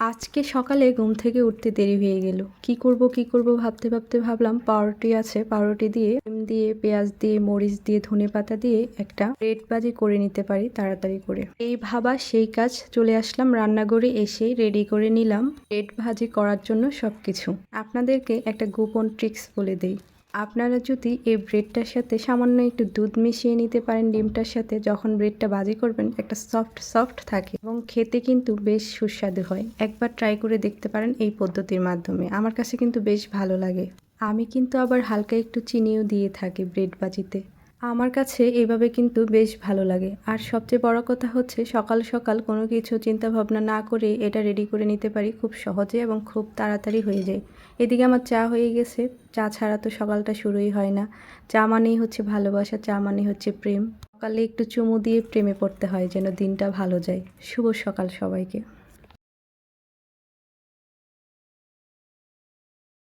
আজকে সকালে ঘুম থেকে উঠতে দেরি হয়ে গেল। কি করব ভাবতে ভাবতে ভাবলাম পাউরুটি আছে, পাউরুটি দিয়ে ডিম দিয়ে পেঁয়াজ দিয়ে মরিচ দিয়ে ধনেপাতা দিয়ে একটা ব্রেড ভাজি করে নিতে পারি তাড়াতাড়ি করে। এই ভাবা সেই কাজ, চলে আসলাম রান্নাঘরে, এসে রেডি করে নিলাম ব্রেড ভাজি করার জন্য সবকিছু। আপনাদেরকে একটা গোপন ট্রিক্স বলে দেই। আপনারা যদি এই ব্রেডটার সাথে সামান্য একটু দুধ মিশিয়ে নিতে পারেন ডিমটার সাথে, যখন ব্রেডটা ভাজি করবেন একটা সফট সফট থাকে এবং খেতে কিন্তু বেশ সুস্বাদু হয়। একবার ট্রাই করে দেখতে পারেন এই পদ্ধতির মাধ্যমে, আমার কাছে কিন্তু বেশ ভালো লাগে। আমি কিন্তু আবার হালকা একটু চিনিও দিয়ে থাকি ব্রেড ভাজিতে। আমার কাছে এভাবে কিন্তু বেশ ভালো লাগে। আর সবচেয়ে বড় কথা হচ্ছে সকাল সকাল কোনো কিছু চিন্তা ভাবনা না করে এটা রেডি করে নিতে পারি খুব সহজে এবং খুব তাড়াতাড়ি হয়ে যায়। এদিকে আমার চা হয়ে গেছে। চা ছাড়া তো সকালটা শুরুই হয় না। চা মানেই হচ্ছে ভালোবাসা, চা মানেই হচ্ছে প্রেম। সকালে একটু চুমু দিয়ে প্রেমে পড়তে হয় যেন দিনটা ভালো যায়। শুভ সকাল সবাইকে।